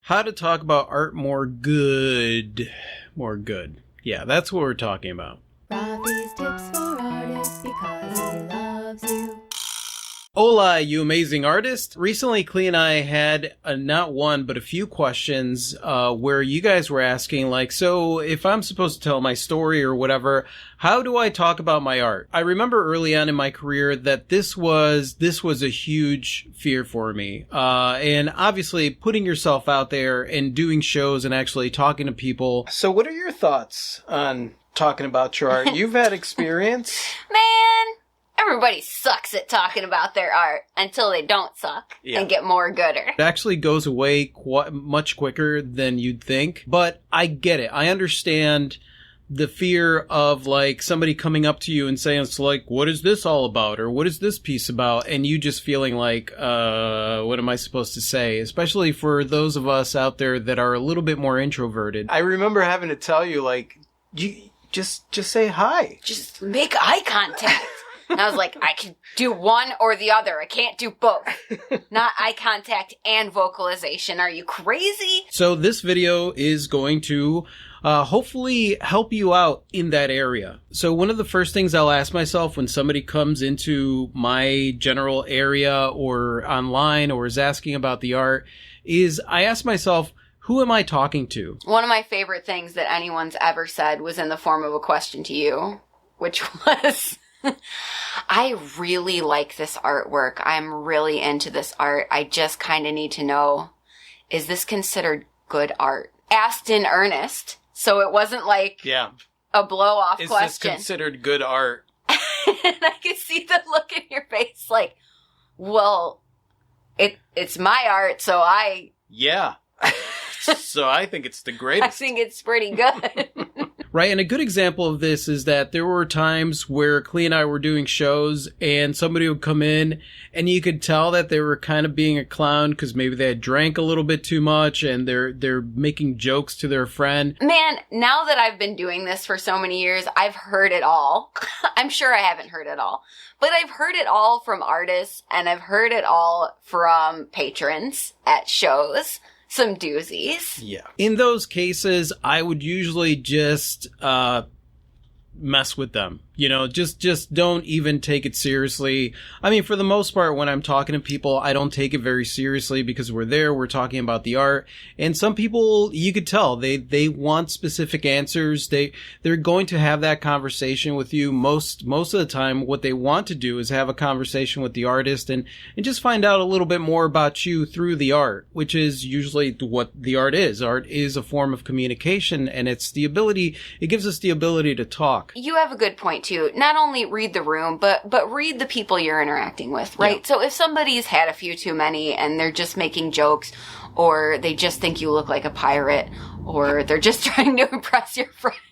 How to talk about art more good. More good. Yeah, that's what we're talking about. Rafi's tips for artists because he loves you. Hola, you amazing artist. Recently, Klee and I had not one, but a few questions where you guys were asking, like, so if I'm supposed to tell my story or whatever, how do I talk about my art? I remember early on in my career that this was a huge fear for me. And obviously putting yourself out there and doing shows and actually talking to people. So what are your thoughts on talking about your art? You've had experience? Man, everybody sucks at talking about their art until they don't suck and get more gooder. It actually goes away much quicker than you'd think, but I get it. I understand the fear of like somebody coming up to you and saying, it's like, what is this all about? Or what is this piece about? And you just feeling like, what am I supposed to say? Especially for those of us out there that are a little bit more introverted. I remember having to tell you, like, you just say hi. Just make eye contact. And I was like, I can do one or the other. I can't do both. Not eye contact and vocalization. Are you crazy? So this video is going to hopefully help you out in that area. So one of the first things I'll ask myself when somebody comes into my general area or online or is asking about the art is I ask myself, who am I talking to? One of my favorite things that anyone's ever said was in the form of a question to you, which was... I really like this artwork. I'm really into this art. I just kind of need to know, is this considered good art? Asked in earnest. So it wasn't like a blow-off question. Is this considered good art? And I could see the look in your face like, well, it's my art, so I... Yeah. So I think it's the greatest. I think it's pretty good. Right, and a good example of this is that there were times where Klee and I were doing shows and somebody would come in and you could tell that they were kind of being a clown because maybe they had drank a little bit too much and they're making jokes to their friend. Man, now that I've been doing this for so many years, I've heard it all. I'm sure I haven't heard it all, but I've heard it all from artists and I've heard it all from patrons at shows. Some doozies. Yeah. In those cases, I would usually just mess with them. You know, just don't even take it seriously. I mean, for the most part, when I'm talking to people, I don't take it very seriously because we're talking about the art. And some people, you could tell, they want specific answers. They're going to have that conversation with you. Most of the time, what they want to do is have a conversation with the artist and just find out a little bit more about you through the art, which is usually what the art is. Art is a form of communication and it gives us the ability to talk. You have a good point too. Not only read the room, but read the people you're interacting with, right? Yeah. So if somebody's had a few too many and they're just making jokes or they just think you look like a pirate or they're just trying to impress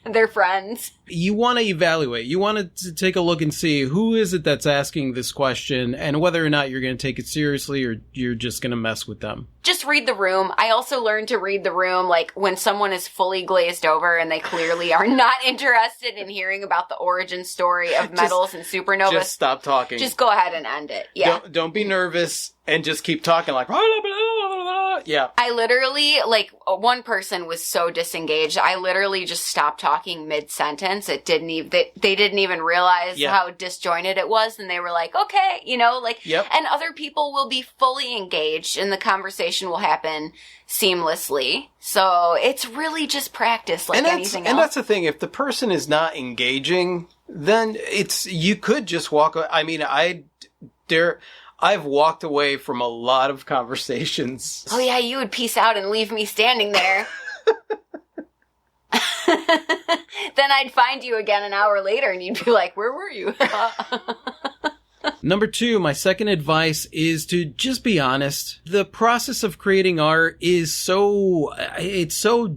their friends. You want to evaluate. You want to take a look and see who is it that's asking this question and whether or not you're going to take it seriously or you're just going to mess with them. Just read the room. I also learned to read the room, like when someone is fully glazed over and they clearly are not interested in hearing about the origin story of metals and supernovas. Just stop talking. Just go ahead and end it. Yeah. Don't be nervous and just keep talking like, blah, blah, blah, blah, blah. Yeah. I literally, like, one person was so disengaged. I literally just stopped talking mid-sentence. They didn't even realize how disjointed it was. And they were like, okay, you know, like, and other people will be fully engaged and the conversation will happen seamlessly. So it's really just practice like anything else. And that's the thing. If the person is not engaging, then you could just walk away. I mean, I've walked away from a lot of conversations. Oh yeah, you would peace out and leave me standing there. Then I'd find you again an hour later and you'd be like, where were you? Number 2, my second advice is to just be honest. The process of creating art is so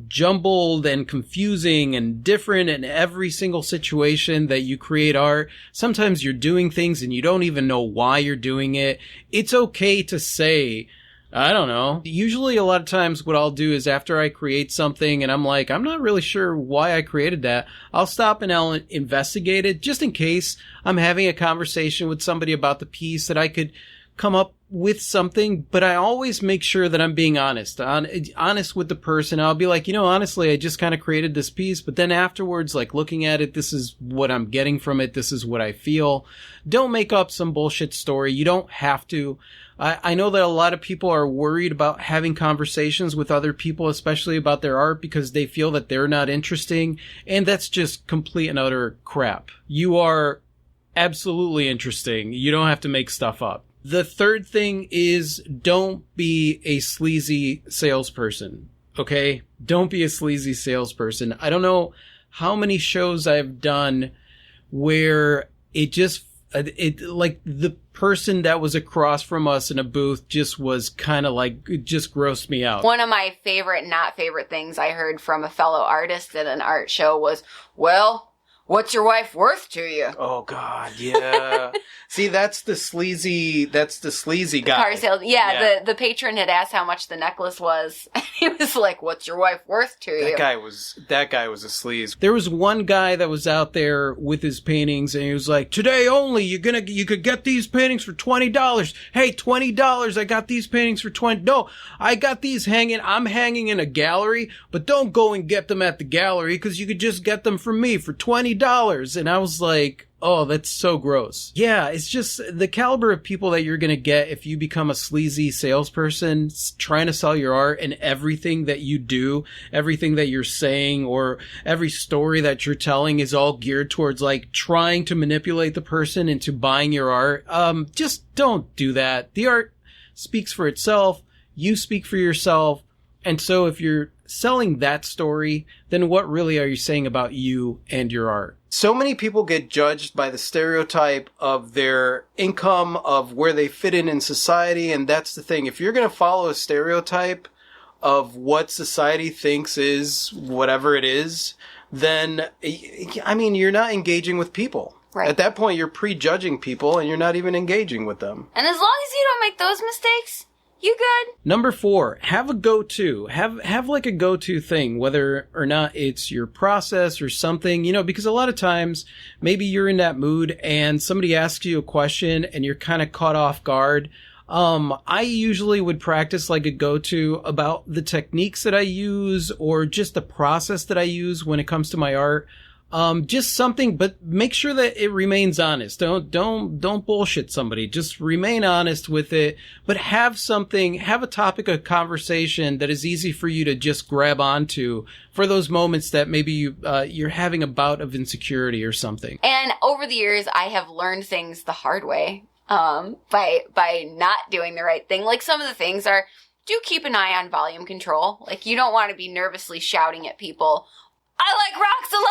jumbled and confusing and different in every single situation that you create art. Sometimes you're doing things and you don't even know why you're doing it. It's okay to say, I don't know. Usually a lot of times what I'll do is after I create something and I'm like, I'm not really sure why I created that, I'll stop and I'll investigate it just in case I'm having a conversation with somebody about the piece that I could come up with something, but I always make sure that I'm being honest with the person. I'll be like, honestly, I just kind of created this piece, but then afterwards, like looking at it, this is what I'm getting from it. This is what I feel. Don't make up some bullshit story. You don't have to. I know that a lot of people are worried about having conversations with other people, especially about their art, because they feel that they're not interesting. And that's just complete and utter crap. You are absolutely interesting. You don't have to make stuff up. The third thing is don't be a sleazy salesperson. Okay? Don't be a sleazy salesperson. I don't know how many shows I've done where like the person that was across from us in a booth just was kind of like, it just grossed me out. One of my not favorite things I heard from a fellow artist at an art show was, well, what's your wife worth to you? Oh God, yeah. See, that's the sleazy guy. Car sales. Yeah. The patron had asked how much the necklace was. And he was like, what's your wife worth to you? That guy was a sleaze. There was one guy that was out there with his paintings and he was like, today only, you could get these paintings for $20. Hey, $20. I got these paintings for $20. No, I got these I'm hanging in a gallery, but don't go and get them at the gallery because you could just get them from me for $20. And I was like, oh, that's so gross. Yeah, it's just the caliber of people that you're going to get if you become a sleazy salesperson trying to sell your art, and everything that you do, everything that you're saying, or every story that you're telling is all geared towards like trying to manipulate the person into buying your art. Just don't do that. The art speaks for itself. You speak for yourself. And so if you're selling that story, then what really are you saying about you and your art? So many people get judged by the stereotype of their income, of where they fit in society, and that's the thing. If you're going to follow a stereotype of what society thinks is whatever it is, then, I mean, you're not engaging with people. Right. At that point, you're prejudging people, and you're not even engaging with them. And as long as you don't make those mistakes, you good. Number 4, have a go-to. Have like a go-to thing, whether or not it's your process or something, because a lot of times maybe you're in that mood and somebody asks you a question and you're kind of caught off guard. I usually would practice like a go-to about the techniques that I use or just the process that I use when it comes to my art. Just something, but make sure that it remains honest. Don't bullshit somebody. Just remain honest with it, but have a topic of conversation that is easy for you to just grab onto for those moments that maybe you're having a bout of insecurity or something. And over the years, I have learned things the hard way, by not doing the right thing. Like some of the things are, do keep an eye on volume control. Like you don't want to be nervously shouting at people, I like rocks a lot.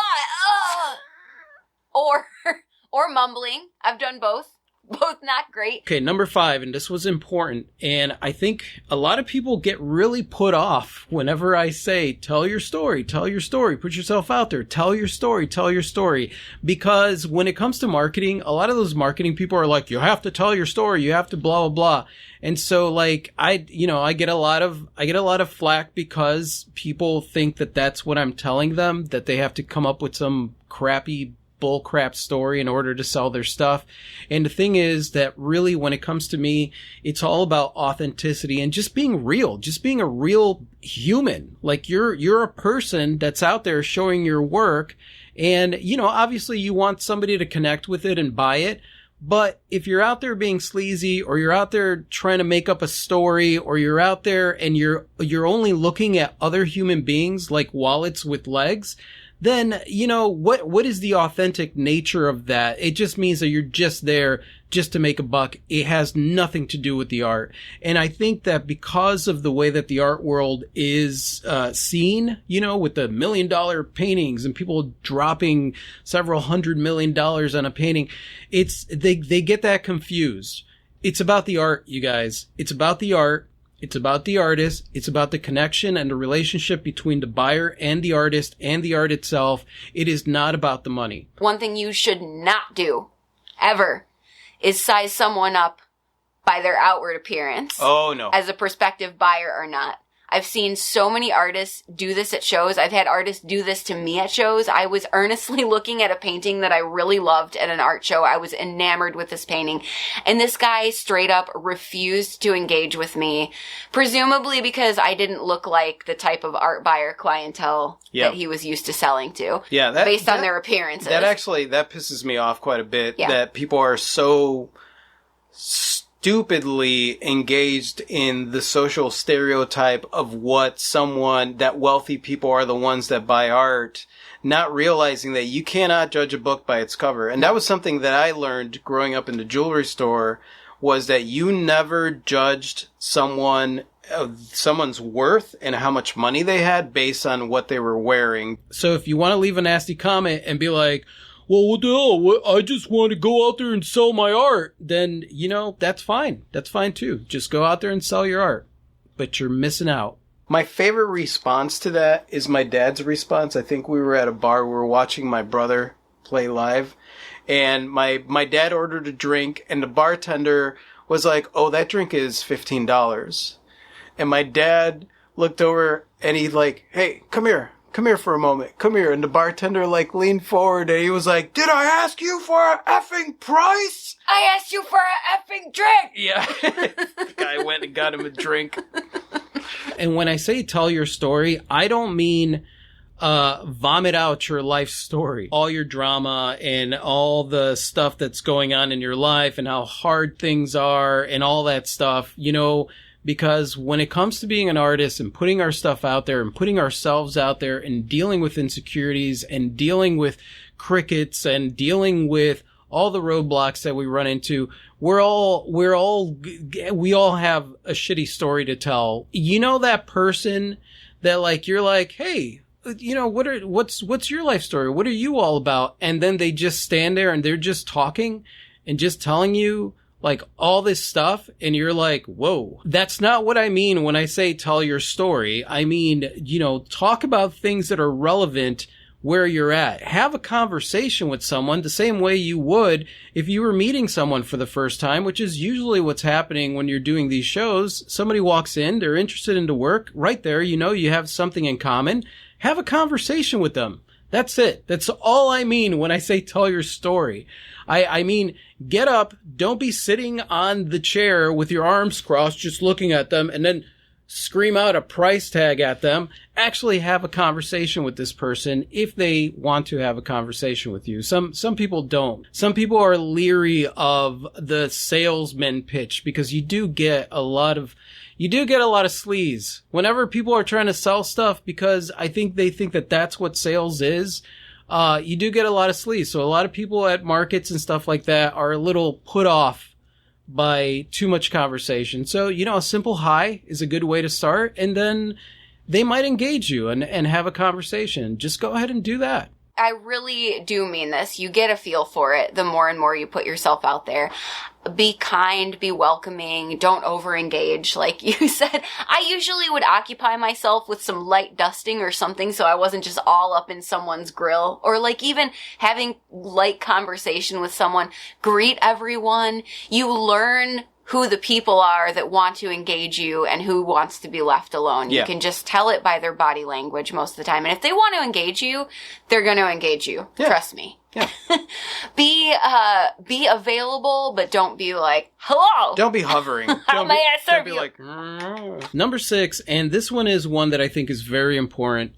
Or mumbling. I've done both. Both not great. Okay, number 5, and this was important, and I think a lot of people get really put off whenever I say, tell your story, put yourself out there, tell your story, because when it comes to marketing, a lot of those marketing people are like, you have to tell your story, you have to blah, blah, blah. And so like, I get a lot of flack because people think that that's what I'm telling them, that they have to come up with some crappy bullcrap story in order to sell their stuff. And the thing is that really when it comes to me, it's all about authenticity and just being real, just being a real human. Like you're a person that's out there showing your work. And, obviously you want somebody to connect with it and buy it. But if you're out there being sleazy, or you're out there trying to make up a story, or you're out there and you're only looking at other human beings like wallets with legs, then, what is the authentic nature of that? It just means that you're just there just to make a buck. It has nothing to do with the art. And I think that because of the way that the art world is seen, with the $1 million paintings and people dropping several $100 million on a painting, they get that confused. It's about the art, you guys. It's about the art. It's about the artist. It's about the connection and the relationship between the buyer and the artist and the art itself. It is not about the money. One thing you should not do, ever, is size someone up by their outward appearance. Oh, no. As a prospective buyer or not. I've seen so many artists do this at shows. I've had artists do this to me at shows. I was earnestly looking at a painting that I really loved at an art show. I was enamored with this painting. And this guy straight up refused to engage with me, presumably because I didn't look like the type of art buyer clientele that he was used to selling to. Yeah, based on their appearances. That pisses me off quite a bit, that people are so stupidly engaged in the social stereotype of what that wealthy people are the ones that buy art, not realizing that you cannot judge a book by its cover. And that was something that I learned growing up in the jewelry store, was that you never judged someone's worth and how much money they had based on what they were wearing. So if you want to leave a nasty comment and be like, well, what the hell? I just want to go out there and sell my art. Then, that's fine. That's fine too. Just go out there and sell your art. But you're missing out. My favorite response to that is my dad's response. I think we were at a bar. We were watching my brother play live. And my dad ordered a drink. And the bartender was like, oh, that drink is $15. And my dad looked over and he like, hey, come here for a moment. Come here. And the bartender like leaned forward and he was like, did I ask you for a effing price? I asked you for a effing drink. Yeah. The guy went and got him a drink. And when I say tell your story, I don't mean vomit out your life story, all your drama and all the stuff that's going on in your life and how hard things are and all that stuff, because when it comes to being an artist and putting our stuff out there and putting ourselves out there and dealing with insecurities and dealing with crickets and dealing with all the roadblocks that we run into, we all have a shitty story to tell. That person that like, you're like, hey, what's your life story? What are you all about? And then they just stand there and they're just talking and just telling you like all this stuff, and you're like, whoa, that's not what I mean when I say tell your story. I mean, talk about things that are relevant where you're at. Have a conversation with someone the same way you would if you were meeting someone for the first time, which is usually what's happening when you're doing these shows. Somebody walks in, they're interested in the work, right there, you have something in common. Have a conversation with them. That's it. That's all I mean when I say tell your story. I mean, get up, don't be sitting on the chair with your arms crossed, just looking at them and then scream out a price tag at them. Actually have a conversation with this person if they want to have a conversation with you. Some people don't. Some people are leery of the salesman pitch because you do get a lot of sleaze whenever people are trying to sell stuff, because I think they think that that's what sales is. You do get a lot of sleaze. So a lot of people at markets and stuff like that are a little put off by too much conversation. So, a simple hi is a good way to start, and then they might engage you and have a conversation. Just go ahead and do that. I really do mean this. You get a feel for it the more and more you put yourself out there. Be kind, be welcoming, don't over-engage. Like you said, I usually would occupy myself with some light dusting or something so I wasn't just all up in someone's grill. Or like even having light conversation with someone. Greet everyone. You learn who the people are that want to engage you and who wants to be left alone. Yeah. You can just tell it by their body language most of the time. And if they want to engage you, they're going to engage you. Yeah. Trust me. Yeah. Be available, but don't be like, hello. Don't be hovering. How may I serve you? Don't be like, Number 6, and this one is one that I think is very important.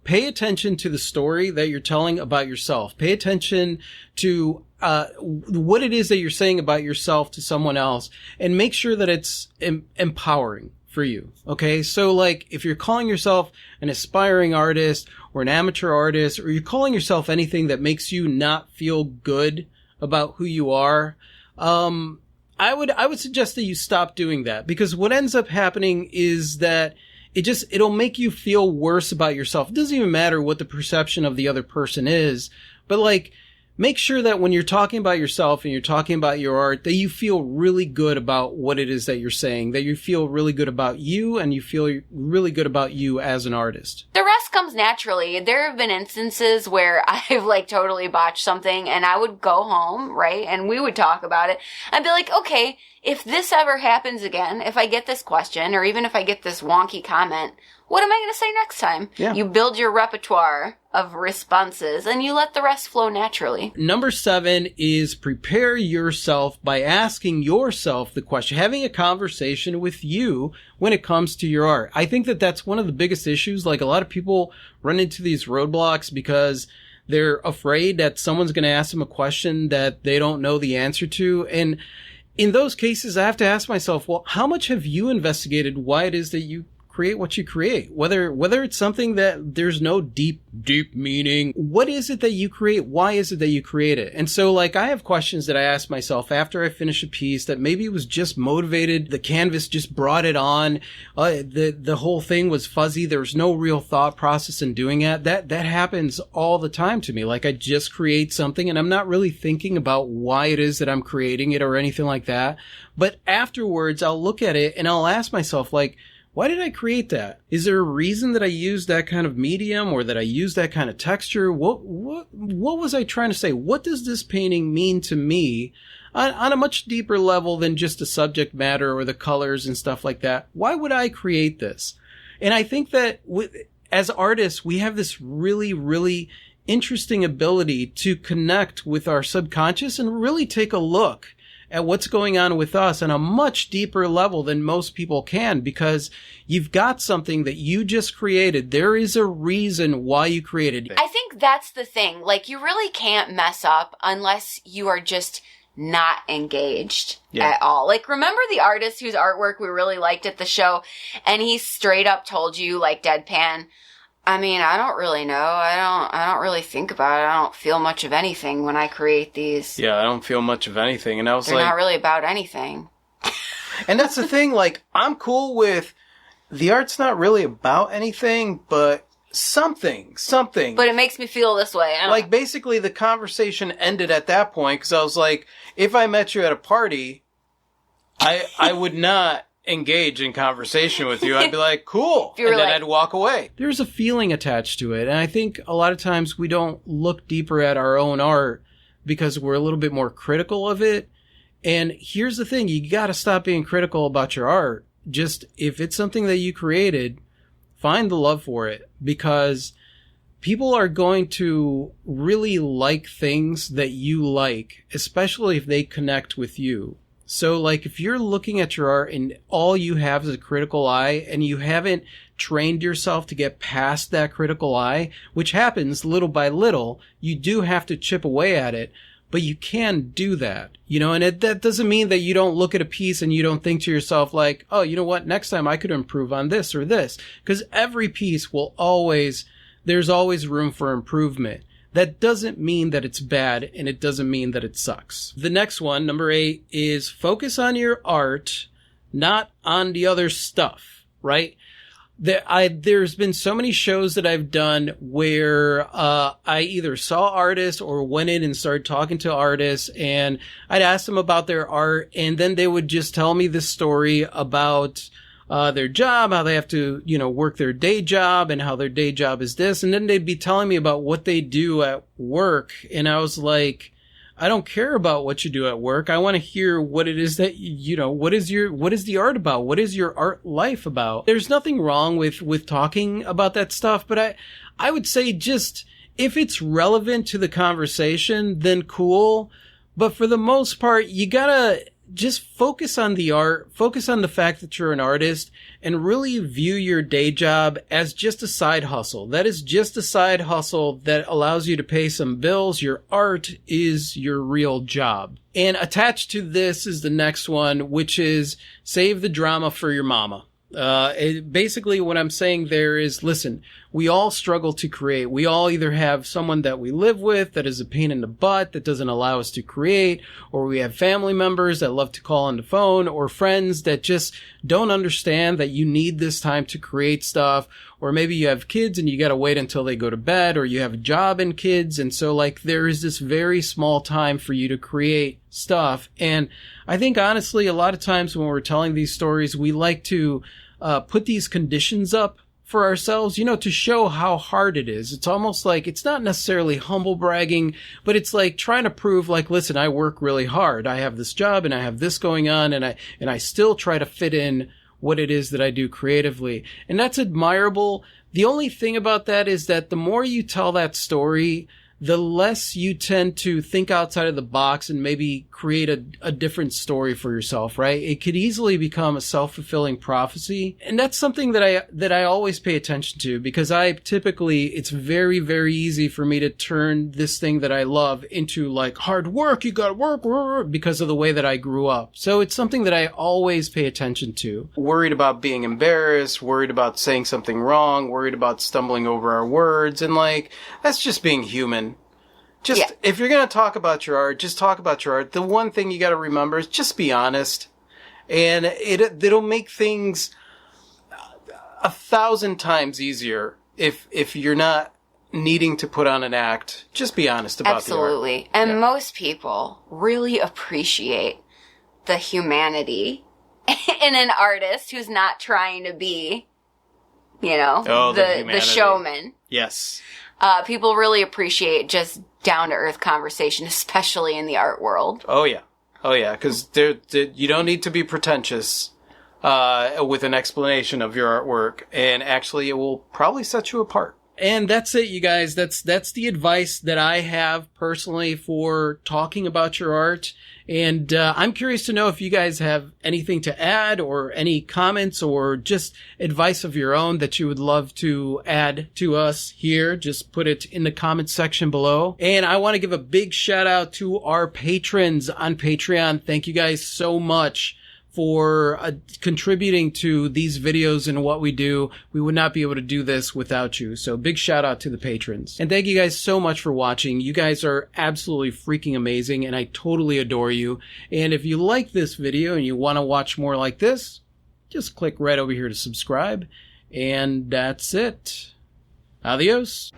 Pay attention to the story that you're telling about yourself. Pay attention to what it is that you're saying about yourself to someone else, and make sure that it's empowering for you. Okay. So like if you're calling yourself an aspiring artist or an amateur artist, or you're calling yourself anything that makes you not feel good about who you are, I would suggest that you stop doing that, because what ends up happening is that it'll make you feel worse about yourself. It doesn't even matter what the perception of the other person is, but like, make sure that when you're talking about yourself and you're talking about your art, that you feel really good about what it is that you're saying, that you feel really good about you and you feel really good about you as an artist. The rest comes naturally. There have been instances where I've like totally botched something and I would go home, right? And we would talk about it. I'd be like, okay, if this ever happens again, if I get this question or even if I get this wonky comment, what am I going to say next time? Yeah. You build your repertoire of responses and you let the rest flow naturally. Number 7 is prepare yourself by asking yourself the question, having a conversation with you when it comes to your art. I think that that's one of the biggest issues. Like a lot of people run into these roadblocks because they're afraid that someone's going to ask them a question that they don't know the answer to. And in those cases, I have to ask myself, well, how much have you investigated why it is that you create what you create? Whether it's something that there's no deep meaning, what is it that you create? Why is it that you create it? And so like I have questions that I ask myself after I finish a piece that maybe it was just motivated, the canvas just brought it on, the whole thing was fuzzy, there was no real thought process in doing it. That happens all the time to me. Like I just create something and I'm not really thinking about why it is that I'm creating it or anything like that. But afterwards I'll look at it and I'll ask myself like, why did I create that? Is there a reason that I used that kind of medium or that I used that kind of texture? What was I trying to say? What does this painting mean to me on a much deeper level than just the subject matter or the colors and stuff like that? Why would I create this? And I think that as artists, we have this really, really interesting ability to connect with our subconscious and really take a look at what's going on with us on a much deeper level than most people can, because you've got something that you just created. There is a reason why you created it. I think that's the thing. Like, you really can't mess up unless you are just not engaged at all. Like, remember the artist whose artwork we really liked at the show, and he straight up told you, like, deadpan, I mean, I don't really know. I don't really think about it. I don't feel much of anything when I create these. Yeah, I don't feel much of anything. And I was They're not really about anything. And that's the thing, like, I'm cool with the art's not really about anything, but something. But it makes me feel this way. Like, basically, the conversation ended at that point, because I was like, if I met you at a party, I would not engage in conversation with you. I'd be like, cool. And then I'd walk away. There's a feeling attached to it. And I think a lot of times we don't look deeper at our own art because we're a little bit more critical of it. And here's the thing. You got to stop being critical about your art. Just if it's something that you created, find the love for it, because people are going to really like things that you like, especially if they connect with you. So, like, if you're looking at your art and all you have is a critical eye and you haven't trained yourself to get past that critical eye, which happens little by little, you do have to chip away at it, but you can do that, you know, and that doesn't mean that you don't look at a piece and you don't think to yourself like, oh, you know what, next time I could improve on this or this, because every piece there's always room for improvement. That doesn't mean that it's bad, and it doesn't mean that it sucks. The next one, number 8, is focus on your art, not on the other stuff, right? There's been so many shows that I've done where I either saw artists or went in and started talking to artists, and I'd ask them about their art, and then they would just tell me this story about their job, how they have to, work their day job and how their day job is this. And then they'd be telling me about what they do at work. And I was like, I don't care about what you do at work. I want to hear what it is that, what is the art about? What is your art life about? There's nothing wrong with talking about that stuff, but I would say just if it's relevant to the conversation, then cool. But for the most part, you gotta just focus on the art, focus on the fact that you're an artist, and really view your day job as just a side hustle. That is just a side hustle that allows you to pay some bills. Your art is your real job. And attached to this is the next one, which is save the drama for your mama. Basically what I'm saying there is, listen, we all struggle to create. We all either have someone that we live with that is a pain in the butt that doesn't allow us to create, or we have family members that love to call on the phone, or friends that just don't understand that you need this time to create stuff, or maybe you have kids and you got to wait until they go to bed, or you have a job and kids. And so like there is this very small time for you to create stuff. And I think honestly, a lot of times when we're telling these stories, we like to put these conditions up for ourselves, to show how hard it is. It's almost like, it's not necessarily humble bragging, but it's like trying to prove like, listen, I work really hard. I have this job and I have this going on, and I still try to fit in what it is that I do creatively. And that's admirable. The only thing about that is that the more you tell that story, the less you tend to think outside of the box and maybe create a different story for yourself, right? It could easily become a self-fulfilling prophecy. And that's something that I always pay attention to, because it's very, very easy for me to turn this thing that I love into like hard work. You gotta work, because of the way that I grew up. So it's something that I always pay attention to. Worried about being embarrassed, worried about saying something wrong, worried about stumbling over our words. And like, that's just being human. If you're going to talk about your art, just talk about your art. The one thing you got to remember is just be honest. And it'll make things 1,000 times easier if you're not needing to put on an act. Just be honest about the art. Absolutely. And most people really appreciate the humanity in an artist who's not trying to be, the showman. Yes. People really appreciate just down-to-earth conversation, especially in the art world. Oh, yeah. Because you don't need to be pretentious with an explanation of your artwork, and actually it will probably set you apart. And that's it, you guys. That's the advice that I have personally for talking about your art. And I'm curious to know if you guys have anything to add, or any comments, or just advice of your own that you would love to add to us here. Just put it in the comments section below. And I want to give a big shout out to our patrons on Patreon. Thank you guys so much for contributing to these videos and what we do. We would not be able to do this without you. So big shout out to the patrons. And thank you guys so much for watching. You guys are absolutely freaking amazing, and I totally adore you. And if you like this video and you want to watch more like this, just click right over here to subscribe. And that's it. Adios.